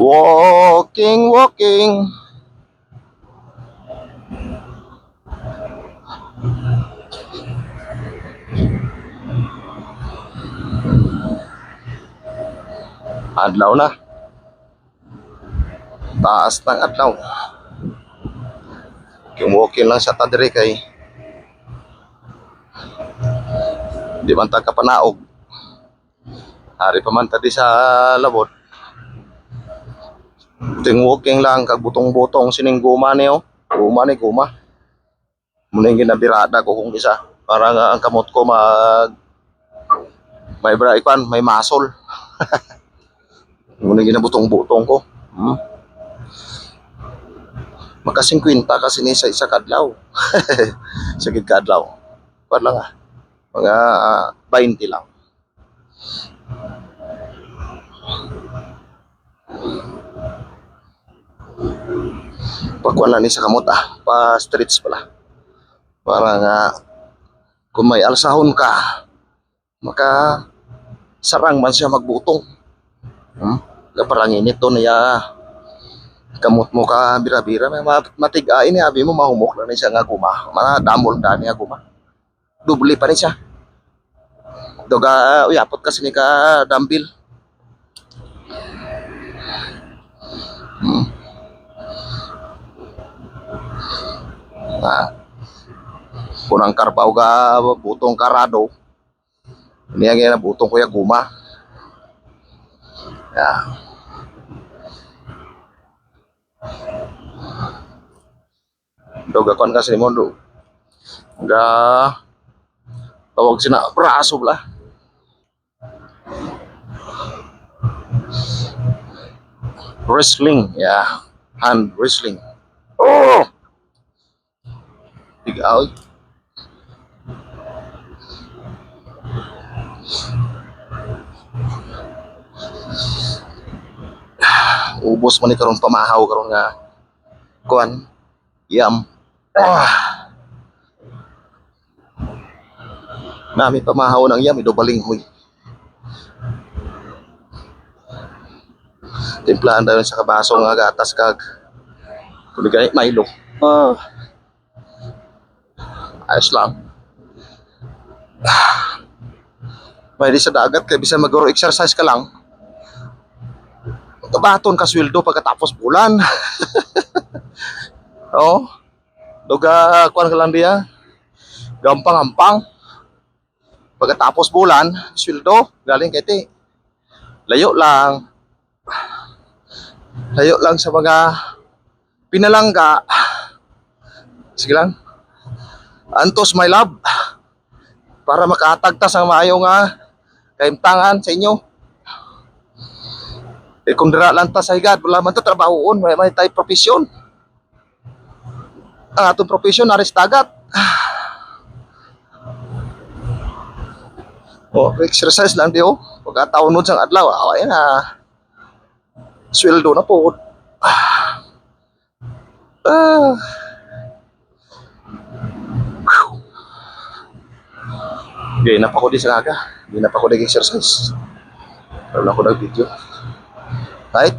Walking, walking. Adlaw na. Taas ng adlaw. Yung walking lang sa tadiri kay di man ta kapanaog. Hari pa man ta di sa labot. Ting walking lang kag butong-butong sining guma niyo. Guma ni guma. Muna yung ginabirada ko kung isa. Para nga ang kamot ko may braikwan, may muscle. Muna yung ginabutong-butong ko. Maka 50 kasi ni sa isa kadlaw. Sagid kadlaw. Par lang mga 20 lang. Pagkuan lang ni sa kamot pa streets pala. Para nga kung may alsahon ka, maka sarang man siya magbutong. Parang init to niya. Kamot mo ka bira-bira, may matigain ni abi mo mahumok na siya nga guma. Manadamol na niya guma. Dubli pa ni siya. Doga uyapot kasi ni ka dambil. Kunang karbaw ga butong karado. Niya nga butong ko ya guma. Ya. Doga kon kasi mo do. Ga tawag sina braso lah. Wrestling, ya. Hand wrestling. Oh. Tigaw. Ubos man ni karon pamahaw karon nga kuan yam. Nami pamahaw ng yam idobaling huy. Timplahan daw sa kabaso nga gatas kag kuligay Milo. Ayos lang. May di sa dagat kay bisan magro exercise ka lang. Kabaton ka sweldo pagkatapos bulan. Oh. Doga kuan ka lang diya. Gampang-ampang. Pagkatapos bulan, sweldo galing kay ti. Layo lang. Layo lang sa mga pinalangga. Sige lang. Antos my love. Para makatagtas ang maayo nga kaimtangan sa inyo. Kung dira lang ta sa higad, wala man ta trabahoon, may tay profesyon. Ang atong profesyon aris dagat. Exercise lang di pagkataunod sang adlaw, away na. Sweldo na po. Okay, na pa ko di sa aga. Hindi na pa ko nag-exercise. Wala ko nag-video. Right?